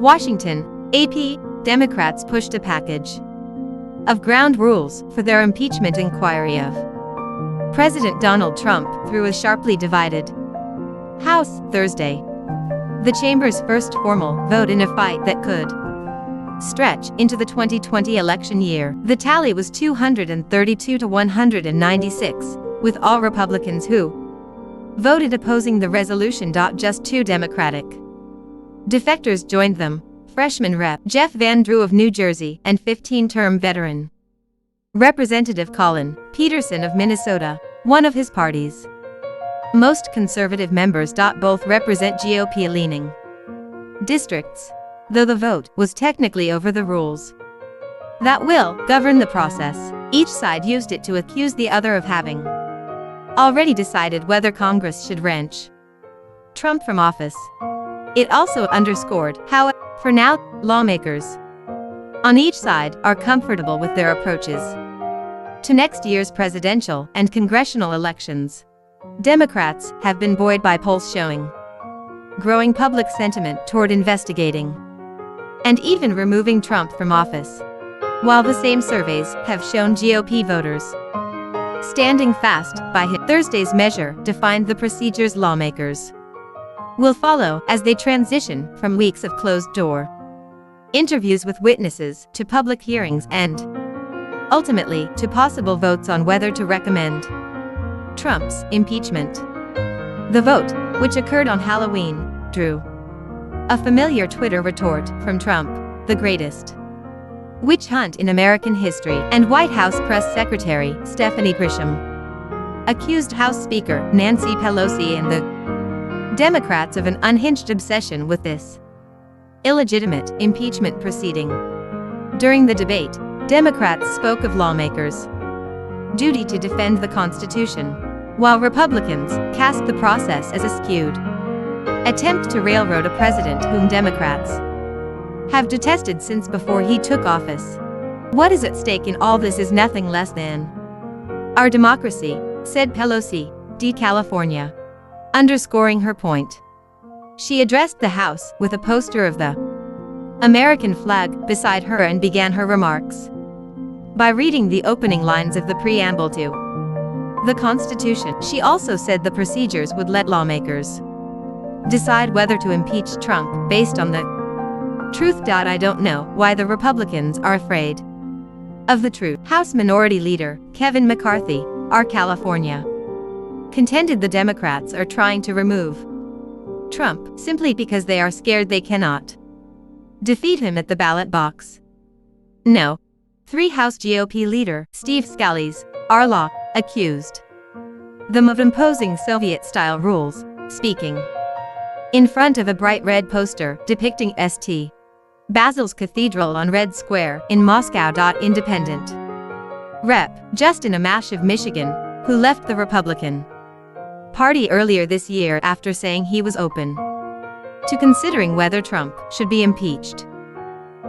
Washington, AP, Democrats pushed a package of ground rules for their impeachment inquiry of President Donald Trump through a sharply divided House Thursday. The chamber's first formal vote in a fight that could stretch into the 2020 election year. The tally was 232 to 196, with all Republicans who voted opposing the resolution. Just 2 Democratic defectors joined them: freshman Rep. Jeff Van Drew of New Jersey and 15-term veteran Representative Colin Peterson of Minnesota, one of his party's most conservative members. Both represent GOP-leaning districts, though the vote was technically over the rules that will govern the process. Each side used it to accuse the other of having already decided whether Congress should wrench Trump from office. It also underscored how, for now, lawmakers on each side are comfortable with their approaches to next year's presidential and congressional elections. Democrats have been buoyed by polls showing growing public sentiment toward investigating and even removing Trump from office, while the same surveys have shown GOP voters standing fast by him. Thursday's measure defined the procedures lawmakers will follow as they transition from weeks of closed-door interviews with witnesses to public hearings and, ultimately, to possible votes on whether to recommend Trump's impeachment. The vote, which occurred on Halloween, drew a familiar Twitter retort from Trump, the greatest witch hunt in American history, and White House Press Secretary Stephanie Grisham accused House Speaker Nancy Pelosi and the Democrats of an unhinged obsession with this illegitimate impeachment proceeding. During the debate, Democrats spoke of lawmakers' duty to defend the Constitution, while Republicans cast the process as a skewed attempt to railroad a president whom Democrats have detested since before he took office. What is at stake in all this is nothing less than our democracy, said Pelosi, D. California, underscoring her point. She addressed the House with a poster of the American flag beside her and began her remarks by reading the opening lines of the preamble to the Constitution. She also said the procedures would let lawmakers decide whether to impeach Trump based on the truth. I don't know why the Republicans are afraid of the truth. House Minority Leader Kevin McCarthy, R. California, contended the Democrats are trying to remove Trump simply because they are scared they cannot defeat him at the ballot box. No. 3 House GOP leader Steve Scalise, R. Law, accused them of imposing Soviet-style rules, speaking in front of a bright red poster depicting St. Basil's Cathedral on Red Square in Moscow. Independent Rep. Justin Amash of Michigan, who left the Republican Party earlier this year after saying he was open to considering whether Trump should be impeached,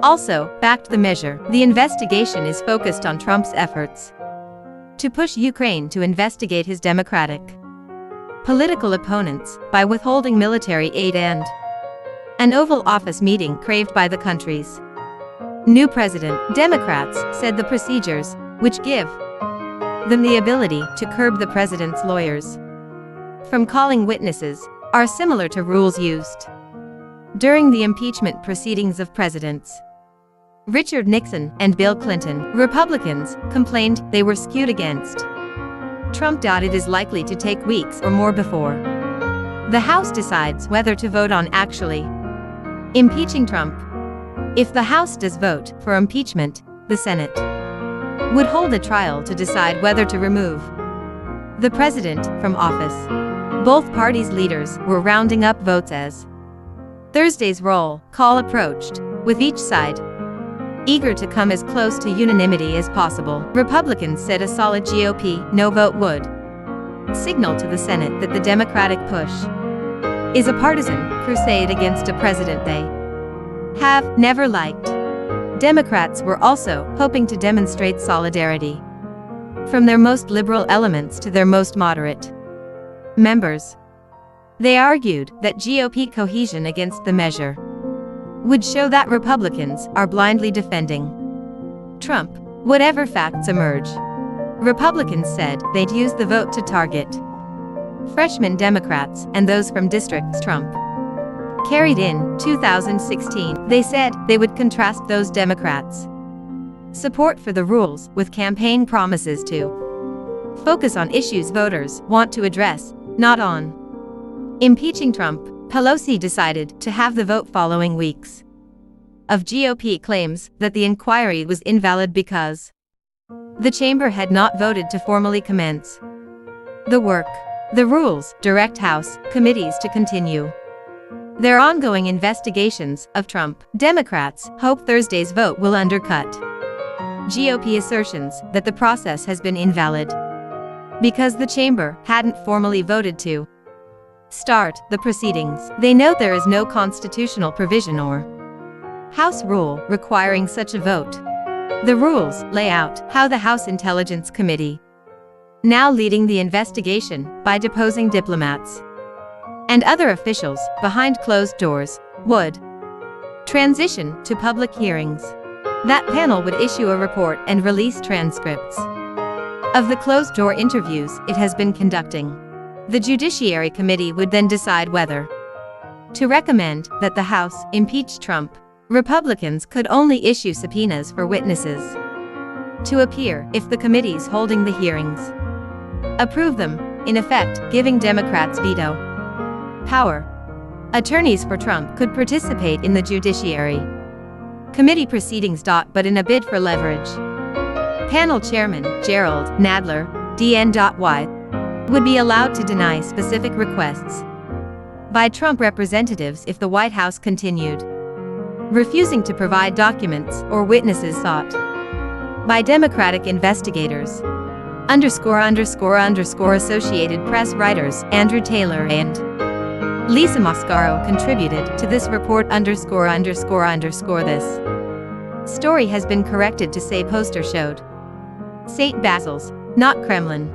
also backed the measure. The investigation is focused on Trump's efforts to push Ukraine to investigate his Democratic political opponents by withholding military aid and an Oval Office meeting craved by the country's new president. Democrats said the procedures, which give them the ability to curb the president's lawyers from calling witnesses, are similar to rules used during the impeachment proceedings of Presidents Richard Nixon and Bill Clinton. Republicans complained they were skewed against Trump. It is likely to take weeks or more before the House decides whether to vote on actually impeaching Trump. If the House does vote for impeachment, the Senate would hold a trial to decide whether to remove the president from office. Both parties' leaders were rounding up votes as Thursday's roll call approached, with each side eager to come as close to unanimity as possible. Republicans said a solid GOP no vote would signal to the Senate that the Democratic push is a partisan crusade against a president they have never liked. Democrats were also hoping to demonstrate solidarity from their most liberal elements to their most moderate members. They argued that GOP cohesion against the measure would show that Republicans are blindly defending Trump, whatever facts emerge. Republicans said they'd use the vote to target freshman Democrats and those from districts Trump carried in 2016. They said they would contrast those Democrats' support for the rules with campaign promises to focus on issues voters want to address, not on impeaching Trump. Pelosi decided to have the vote following weeks of GOP claims that the inquiry was invalid because the chamber had not voted to formally commence the work. The rules direct House committees to continue their ongoing investigations of Trump. Democrats hope Thursday's vote will undercut GOP assertions that the process has been invalid because the chamber hadn't formally voted to start the proceedings. They note there is no constitutional provision or House rule requiring such a vote. The rules lay out how the House Intelligence Committee, now leading the investigation by deposing diplomats and other officials behind closed doors, would transition to public hearings. That panel would issue a report and release transcripts of the closed-door interviews it has been conducting. The Judiciary Committee would then decide whether to recommend that the House impeach Trump. Republicans could only issue subpoenas for witnesses to appear if the committees holding the hearings approve them, in effect giving Democrats veto power. Attorneys for Trump could participate in the Judiciary Committee proceedings. But in a bid for leverage, panel chairman Gerald Nadler, DNY, would be allowed to deny specific requests by Trump representatives if the White House continued refusing to provide documents or witnesses sought by Democratic investigators. Associated Press writers Andrew Taylor and Lisa Mascaro contributed to this report. This story has been corrected to say poster showed St. Basil's, not Kremlin.